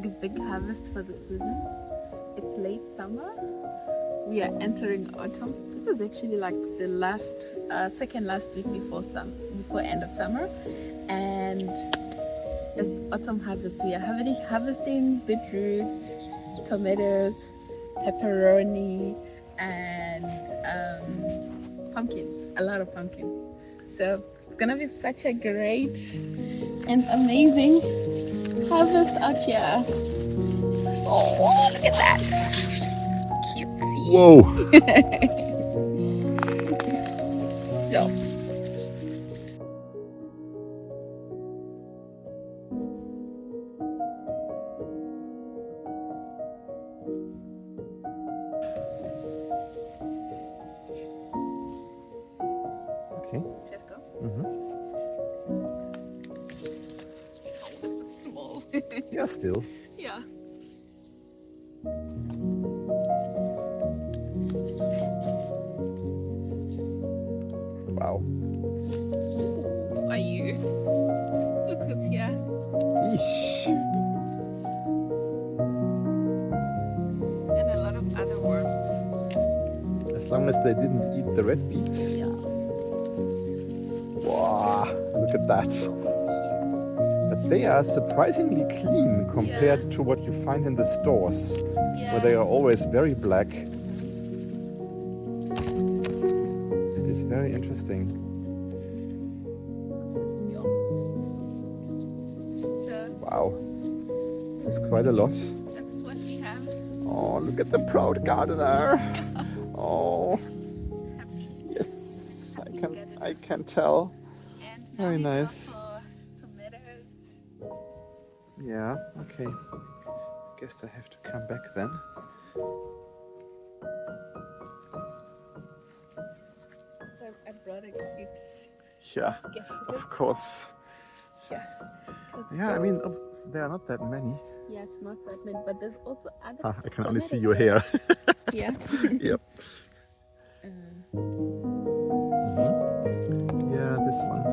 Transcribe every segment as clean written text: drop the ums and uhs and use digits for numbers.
a big harvest for the season. It's late summer. We are entering autumn. This is actually like the second last week before end of summer, and it's autumn harvest. We are harvesting beetroot, tomatoes, pepperoni, and pumpkins. A lot of pumpkins. So it's gonna be such a great and amazing harvest out here. Oh, look at that! Cutesy. Whoa! So. Okay. Let's go. Mm-hmm. Oh, this is small. Yeah, still. Yeah. Wow. Who are you? Look who's here. Eesh. And a lot of other worms. As long as they didn't eat the red beets. Yeah. Wow, look at that. Cute. But they are surprisingly clean compared to what you find in the stores, where they are always very black. It is very interesting. Yeah. So Wow, it's quite a lot. that's what we have. Oh, look at the proud gardener. Oh, Happy. yes, I can tell. And Very now we go nice. for tomatoes. Yeah, okay. Guess I have to come back then. So I brought a cute Yeah, gift. of course. Yeah. Yeah, I mean, there are not that many. Yeah, it's not that many, but there's also other. Ah, I can only see tomatoes your hair. Yeah. Yep. Uh, Yeah, this one.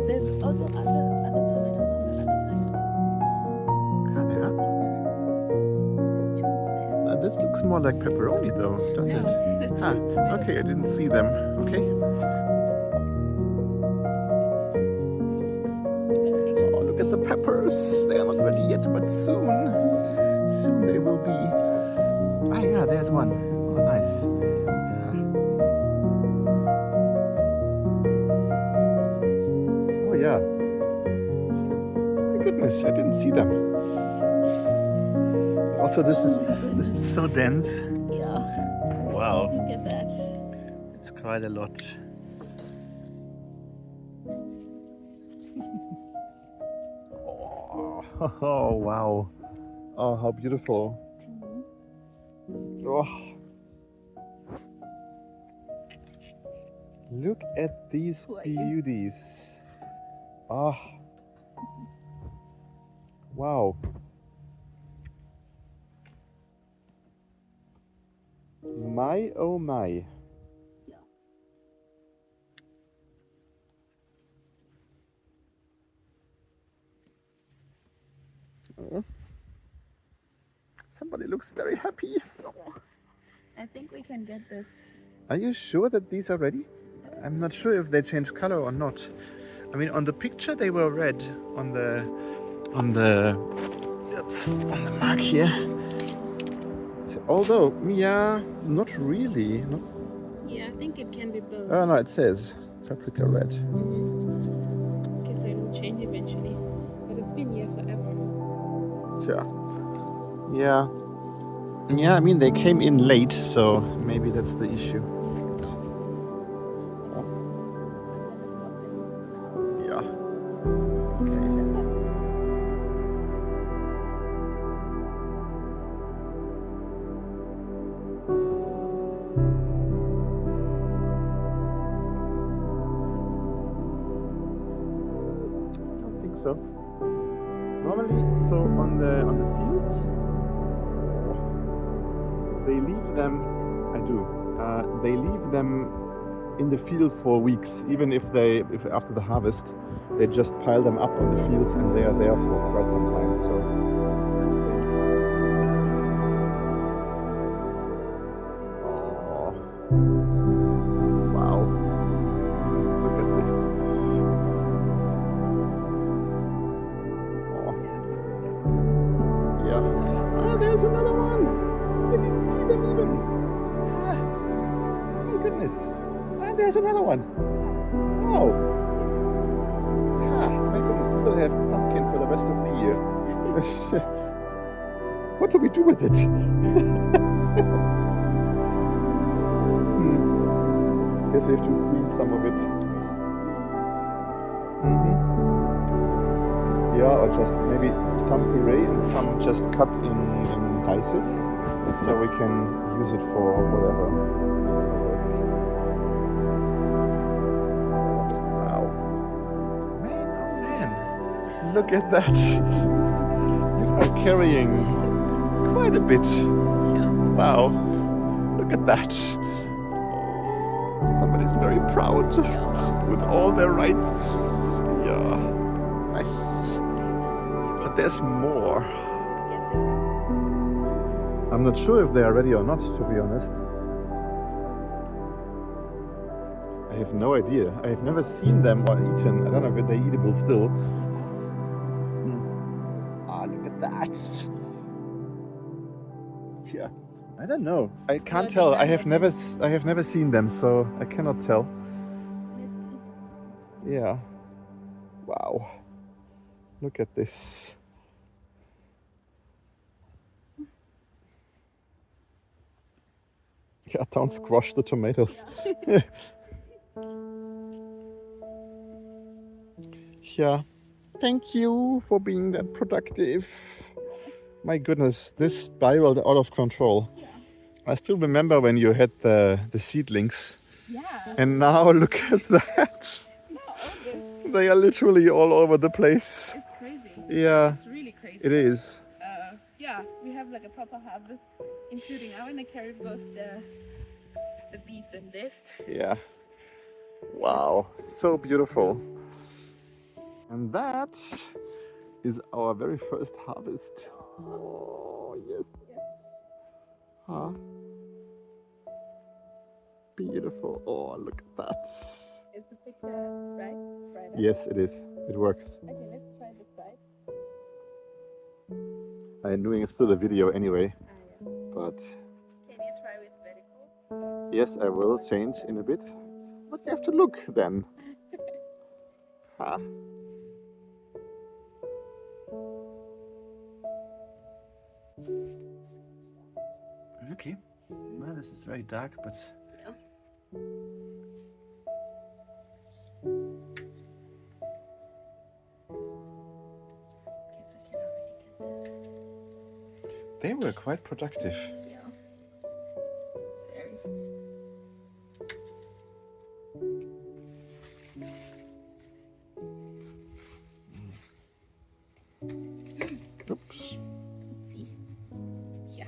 there's also other tomatoes on the other side. Ah, there. There's two more This looks more like pepperoni though, does there. it? No, there's two Ah, tomatoes. okay, I didn't see them. Okay. Oh, look at the peppers. They are not ready yet, but soon they will be. Ah, yeah, there's one. Oh, nice. Oh, yeah. My goodness, I didn't see them. Also, this is so dense. Yeah. Wow, Look at that. it's quite a lot. Oh, wow. Oh, how beautiful. Oh. Look at these Who are you? beauties. Oh. Wow. My oh my. Yeah. Oh. Somebody looks very happy. Oh. I think we can get this. Are you sure that these are ready? I'm not sure if they change color or not. I mean, on the picture they were red. On the mark here. So, although, yeah, not really. No. Yeah, I think it can be both. Oh no, it says paprika red. Okay, so it will change eventually. But it's been here forever. Yeah. Yeah, I mean they came in late, so maybe that's the issue. Yeah. Okay. I don't think so. Normally, so on the fields, they leave them. I do. They leave them in the field for weeks, even if after the harvest, they just pile them up on the fields and they are there for quite some time. So there's another one. Oh. Ah, my goodness, we will have pumpkin for the rest of the year. What do we do with it? Guess we have to freeze some of it. Yeah, or just maybe some puree and some just cut in dices, so we can use it for whatever works. Wow. Man, oh man. Look at that. You are carrying quite a bit. Wow. Look at that. Somebody's very proud with all their rights. Yeah. Nice. But there's more. I'm not sure if they are ready or not, to be honest. I have no idea. I have never seen them or eaten. I don't know if they're eatable still. Ah, look at that. Yeah. I don't know. I can't tell. I have never seen them, so I cannot tell. Yeah. Wow. Look at this. Yeah, don't squash the tomatoes. Yeah. Thank you for being that productive. My goodness, this spiraled out of control. I still remember when you had the seedlings. Yeah. And now look at that. They are literally all over the place. It's crazy. Yeah. It's really crazy. It is. Yeah, we have like a proper harvest, including I want to carry both the beets and this. Yeah. Wow. So beautiful. And that is our very first harvest. Oh, yes. Huh? Beautiful. Oh, look at that. Is the picture right? Yes, it is. It works. Okay, let's try this side. I'm doing still a video anyway. But can you try with vertical? yes, I will change in a bit. But you have to look then. Huh? Okay. Well, this is very dark, but they were quite productive. Yeah. Very. Oops. See. Yeah.